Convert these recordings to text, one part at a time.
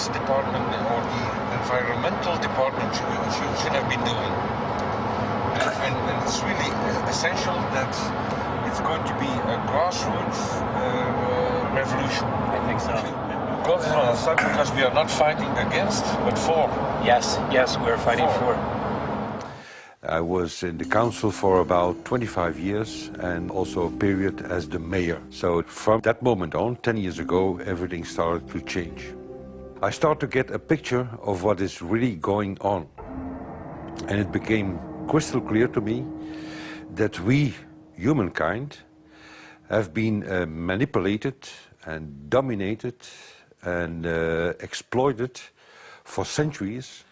this department or the environmental department should have been doing. And it's really essential that it's going to be a grassroots revolution. I think so. Because we are not fighting against, but for. Yes, we're fighting for. I was in the council for about 25 years and also a period as the mayor. So from that moment on, 10 years ago, everything started to change. I started to get a picture of what is really going on. And it became crystal clear to me that we, humankind, have been manipulated and dominated and exploited for centuries.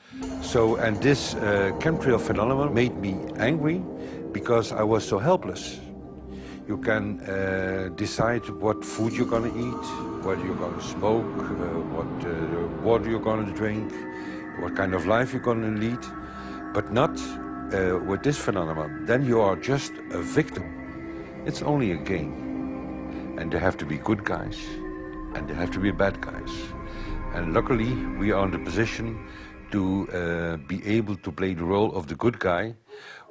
And this chemtrail phenomenon made me angry because I was so helpless. You can decide what food you're going to eat, whether you're going to smoke, what water you're going to drink, what kind of life you're going to lead, but not with this phenomenon. Then you are just a victim. It's only a game. And there have to be good guys, and there have to be bad guys. And luckily, we are in the position to be able to play the role of the good guy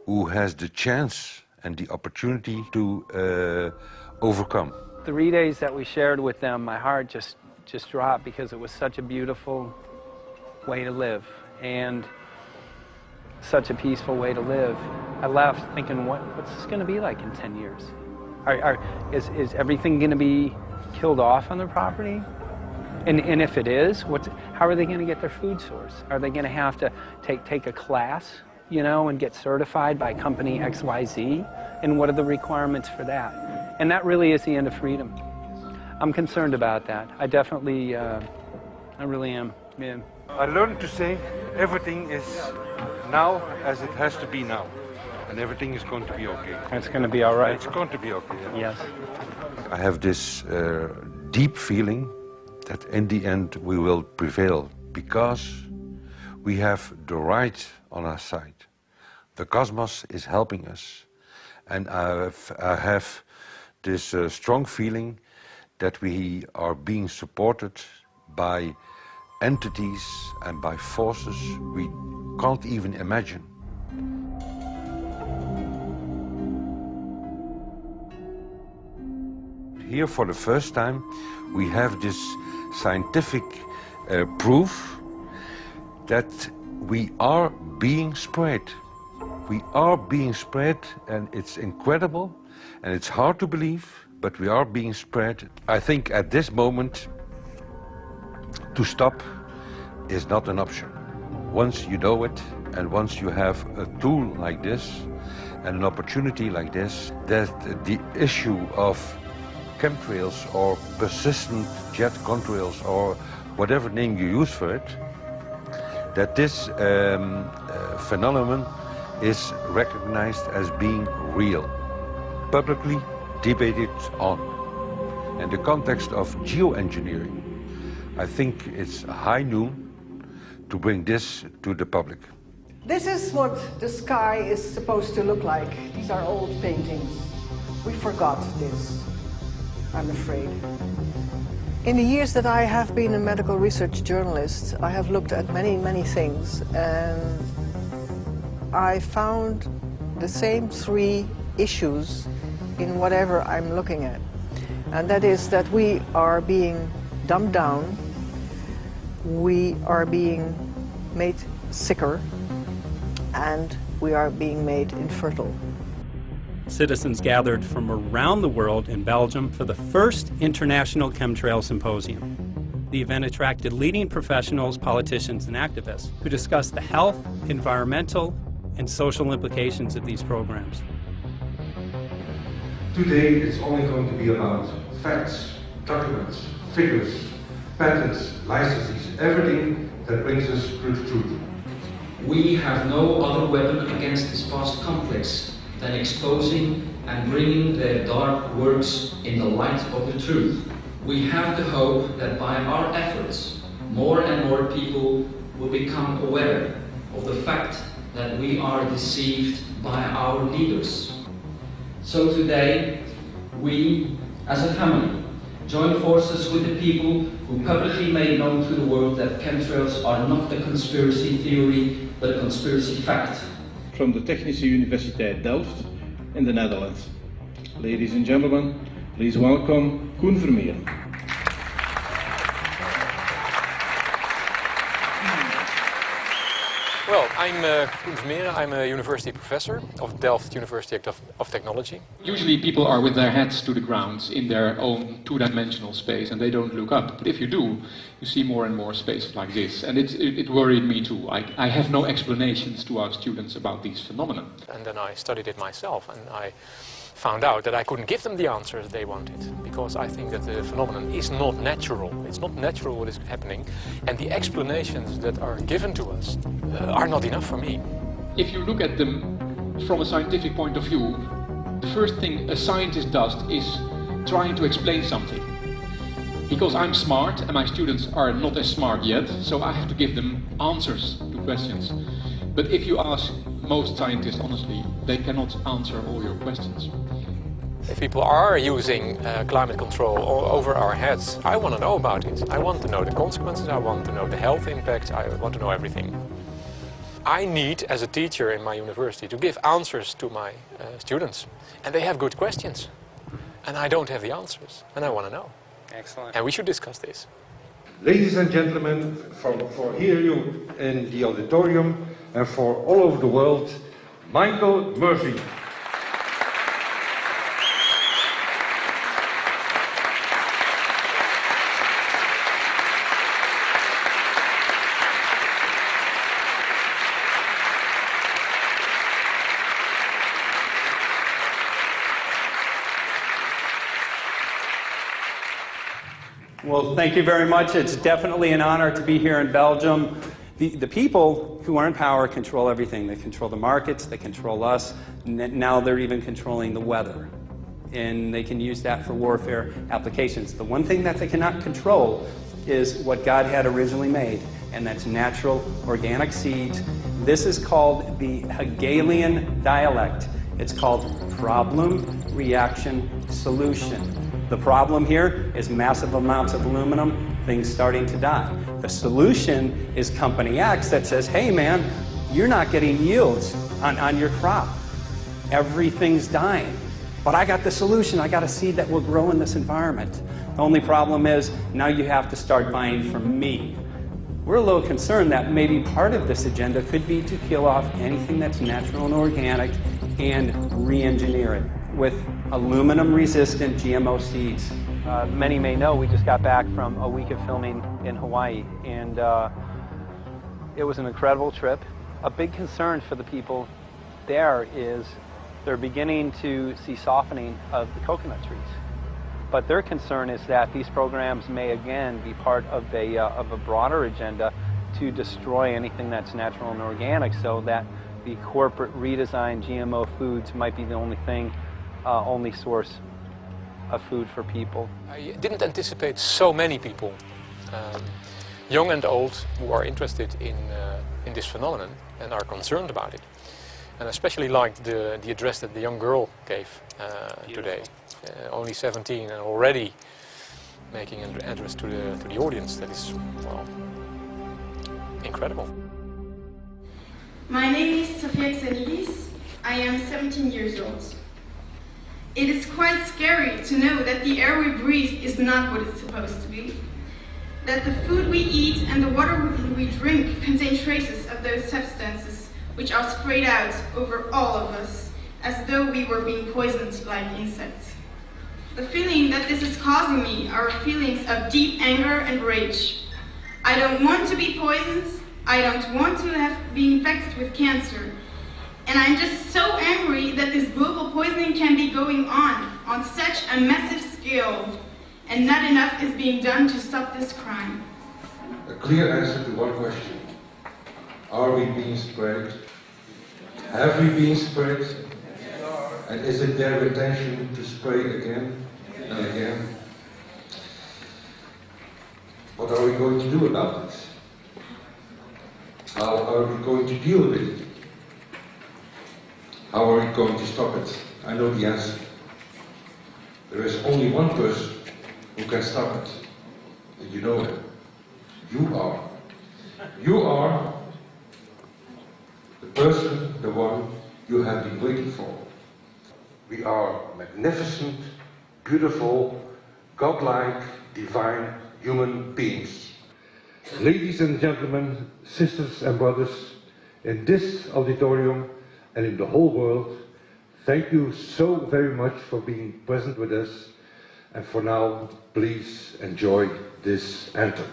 who has the chance and the opportunity to overcome. 3 days that we shared with them, my heart just dropped because it was such a beautiful way to live and such a peaceful way to live. I left thinking, what's this going to be like in 10 years? Is everything going to be killed off on their property? And if it is, how are they going to get their food source? Are they going to have to take a class, you know, and get certified by company XYZ? And what are the requirements for that? And that really is the end of freedom. I'm concerned about that. I definitely, I really am. Yeah. I learned to say everything is now as it has to be now. And everything is going to be okay. It's going to be all right. It's going to be okay. Yeah. Yes. I have this deep feeling that in the end we will prevail because we have the right on our side. The cosmos is helping us. And I have this strong feeling that we are being supported by entities and by forces we can't even imagine. Here for the first time we have this scientific proof that we are being spread. We are being spread, and it's incredible and it's hard to believe, but we are being spread. I think at this moment to stop is not an option. Once you know it and once you have a tool like this and an opportunity like this, that the issue of chemtrails or persistent jet contrails or whatever name you use for it, that this phenomenon is recognized as being real, publicly debated on. In the context of geoengineering, I think it's high noon to bring this to the public. This is what the sky is supposed to look like. These are old paintings. We forgot this, I'm afraid. In the years that I have been a medical research journalist, I have looked at many things, and I found the same three issues in whatever I'm looking at. And that is that we are being dumbed down, we are being made sicker, and we are being made infertile. Citizens gathered from around the world in Belgium for the first International Chemtrail Symposium. The event attracted leading professionals, politicians, and activists who discussed the health, environmental, and social implications of these programs. Today it's only going to be about facts, documents, figures, patents, licenses, everything that brings us to the truth. We have no other weapon against this vast complex than exposing and bringing their dark works in the light of the truth. We have the hope that by our efforts, more and more people will become aware of the fact that we are deceived by our leaders. So today, we, as a family, join forces with the people who who publicly made known to the world that chemtrails are not a conspiracy theory, but a conspiracy fact. From the Technische Universiteit Delft in the Netherlands. Ladies and gentlemen, please welcome Koen Vermeer. Well, I'm Koen Vermeer. I'm a university professor of Delft University of Technology. Usually people are with their heads to the ground in their own two-dimensional space and they don't look up. But if you do, you see more and more spaces like this. And it worried me too. I have no explanations to our students about these phenomena. And then I studied it myself, and I found out that I couldn't give them the answers they wanted, because I think that the phenomenon is not natural. It's not natural what is happening, and the explanations that are given to us are not enough for me. If you look at them from a scientific point of view, the first thing a scientist does is trying to explain something. Because I'm smart and my students are not as smart yet, so I have to give them answers to questions. But if you ask most scientists honestly, they cannot answer all your questions. If people are using climate control over our heads, I want to know about it. I want to know the consequences, I want to know the health impact, I want to know everything. I need, as a teacher in my university, to give answers to my students. And they have good questions. And I don't have the answers, and I want to know. Excellent. And we should discuss this. Ladies and gentlemen, for here you in the auditorium and for all over the world, Michael Murphy. Well, thank you very much. It's definitely an honor to be here in Belgium. The people who are in power control everything. They control the markets, they control us, now they're even controlling the weather. And they can use that for warfare applications. The one thing that they cannot control is what God had originally made, and that's natural organic seeds. This is called the Hegelian dialect. It's called problem, reaction, solution. The problem here is massive amounts of aluminum, things starting to die. The solution is Company X that says, hey man, you're not getting yields on your crop. Everything's dying. But I got the solution, I got a seed that will grow in this environment. The only problem is, now you have to start buying from me. We're a little concerned that maybe part of this agenda could be to kill off anything that's natural and organic and re-engineer it with aluminum-resistant GMO seeds. Many may know we just got back from a week of filming in Hawaii, and it was an incredible trip. A big concern for the people there is they're beginning to see softening of the coconut trees. But their concern is that these programs may again be part of a broader agenda to destroy anything that's natural and organic, so that the corporate redesigned GMO foods might be the only source of food for people. I didn't anticipate so many people, young and old, who are interested in this phenomenon and are concerned about it. And I especially liked the address that the young girl gave today. Only 17 and already making an address to the audience. That is, well, incredible. My name is Sofia Xenidis. I am 17 years old. It is quite scary to know that the air we breathe is not what it's supposed to be. That the food we eat and the water we drink contain traces of those substances which are sprayed out over all of us as though we were being poisoned like insects. The feeling that this is causing me are feelings of deep anger and rage. I don't want to be poisoned. I don't want to be infected with cancer. And I'm just so angry that this global poisoning can be going on such a massive scale, and not enough is being done to stop this crime. A clear answer to one question. Are we being sprayed? Have we been sprayed? And is it their intention to spray again and again? What are we going to do about it? How are we going to deal with it? How are we going to stop it? I know the answer. There is only one person who can stop it. The you know him. You are. You are the person, the one you have been waiting for. We are magnificent, beautiful, godlike, divine human beings. Ladies and gentlemen, sisters and brothers, in this auditorium and in the whole world, thank you so very much for being present with us. And for now, please enjoy this anthem.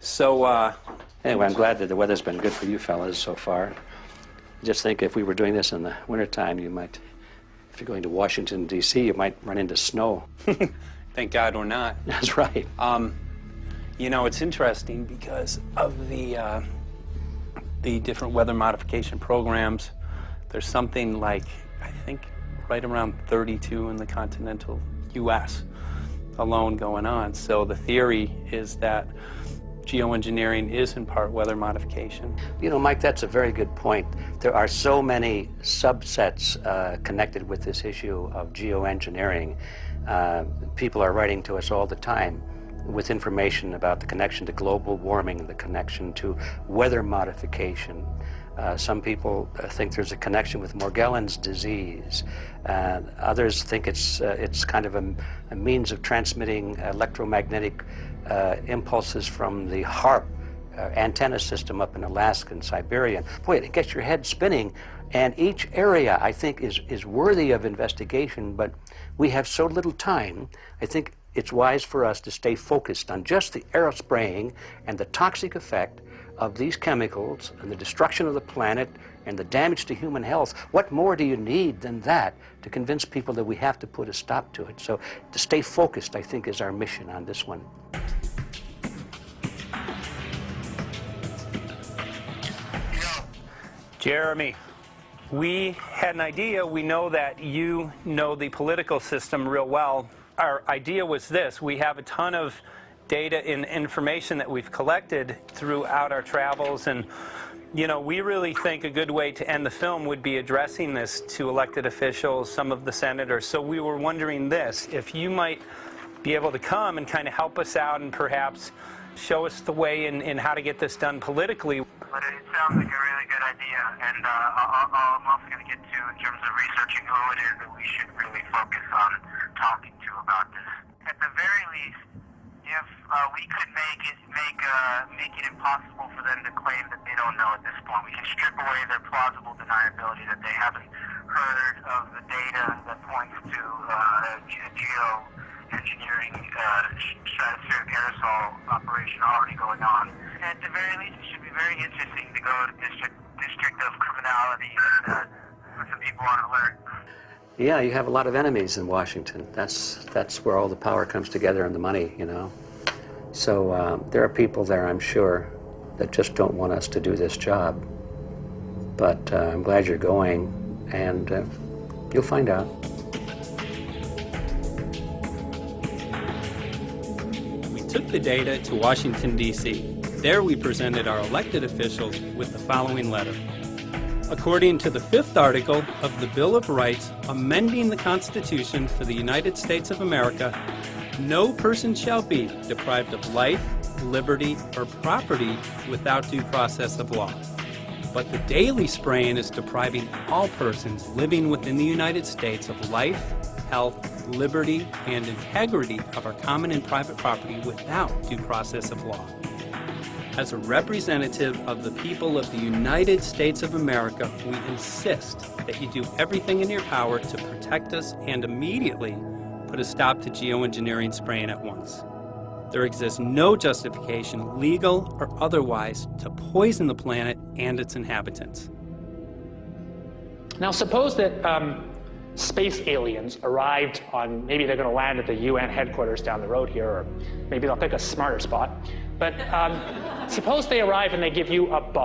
So, anyway, I'm glad that the weather's been good for you fellas so far. Just think if we were doing this in the wintertime, you might, if you're going to Washington, D.C., you might run into snow. Thank God we're not. That's right. You know, it's interesting because of the different weather modification programs. There's something like, I think, right around 32 in the continental U.S. alone going on. So the theory is that geoengineering is in part weather modification. You know, Mike, that's a very good point. There are so many subsets connected with this issue of geoengineering. People are writing to us all the time with information about the connection to global warming, the connection to weather modification. Some people think there's a connection with Morgellons disease. Others think it's kind of a means of transmitting electromagnetic impulses from the HAARP antenna system up in Alaska and Siberia. Boy, it gets your head spinning. And each area, I think, is worthy of investigation, but we have so little time. I think it's wise for us to stay focused on just the aerospraying and the toxic effect of these chemicals and the destruction of the planet and the damage to human health. What more do you need than that to convince people that we have to put a stop to it? So to stay focused, I think, is our mission on this one. Jeremy, we had an idea. We know that you know the political system real well. Our idea was this. We have a ton of data and information that we've collected throughout our travels, and you know, we really think a good way to end the film would be addressing this to elected officials, some of the senators. So we were wondering this, if you might be able to come and kind of help us out and perhaps show us the way in how to get this done politically. But it sounds like a really good idea, and I'm also going to get to in terms of researching who it is that we should really focus on talking to about this. At the very least, if we could make it impossible for them to claim that they don't know at this point, we can strip away their plausible deniability that they haven't heard of the data that points to geoengineering stratospheric aerosol operation already going on. At the very least, it should be very interesting to go to district of criminality and put some people on alert. Yeah, you have a lot of enemies in Washington. That's where all the power comes together and the money, you know. So there are people there, I'm sure, that just don't want us to do this job. But I'm glad you're going, and you'll find out. We took the data to Washington, D.C. There we presented our elected officials with the following letter. According to the 5th article of the Bill of Rights amending the Constitution for the United States of America, no person shall be deprived of life, liberty, or property without due process of law. But the daily spraying is depriving all persons living within the United States of life, health, liberty, and integrity of our common and private property without due process of law. As a representative of the people of the United States of America, we insist that you do everything in your power to protect us and immediately put a stop to geoengineering spraying at once. There exists no justification, legal or otherwise, to poison the planet and its inhabitants. Now suppose that space aliens arrived on, maybe they're going to land at the UN headquarters down the road here, or maybe they'll pick a smarter spot. But suppose they arrive and they give you a box.